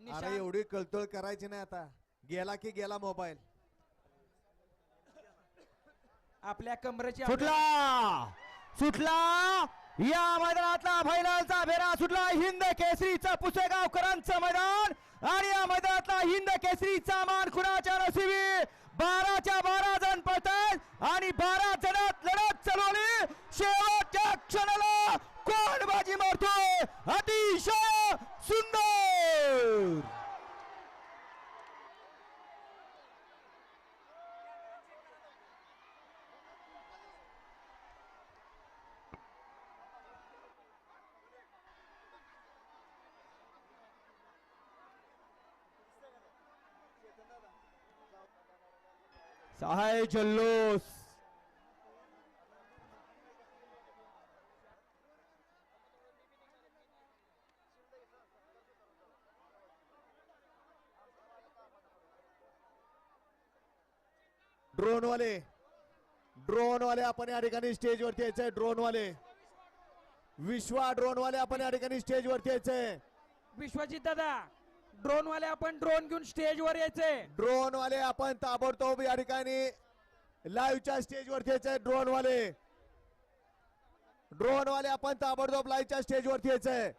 अरे एवढी कळतळ करायची नाही आता. गेला की गेला मोबाईल. आपल्या कमरेची सुटला सुटला या मैदानातला फायनलचा फेरा सुटला. हिंद केसरीचा पुसेगावकरांचं मैदान आणि या मैदानातला हिंद केसरीचा मान कुणाच्या नशिबी. 12च्या 12 जण पळतात आणि 12 जणात लढत चालवली. शेवटच्या क्षणाला कोण बाजी मारतोय. अतिशय सुंदर. सहाय जल्लोष. ड्रोन वाले आपण या ठिकाणी स्टेज वरती यायचंय. ड्रोन वाले विश्वा ड्रोन वाले आपण या ठिकाणी स्टेज वरती यायचंय. विश्वजित दादा ड्रोन वाले आपण ड्रोन घेऊन स्टेज वर यायचे. ड्रोन वाले आपण ताबडतोब या ठिकाणी लाईव्हच्या स्टेज वरती यायचंय. ड्रोन वाले आपण ताबडतोब लाईव्हच्या स्टेज वरती यायचंय.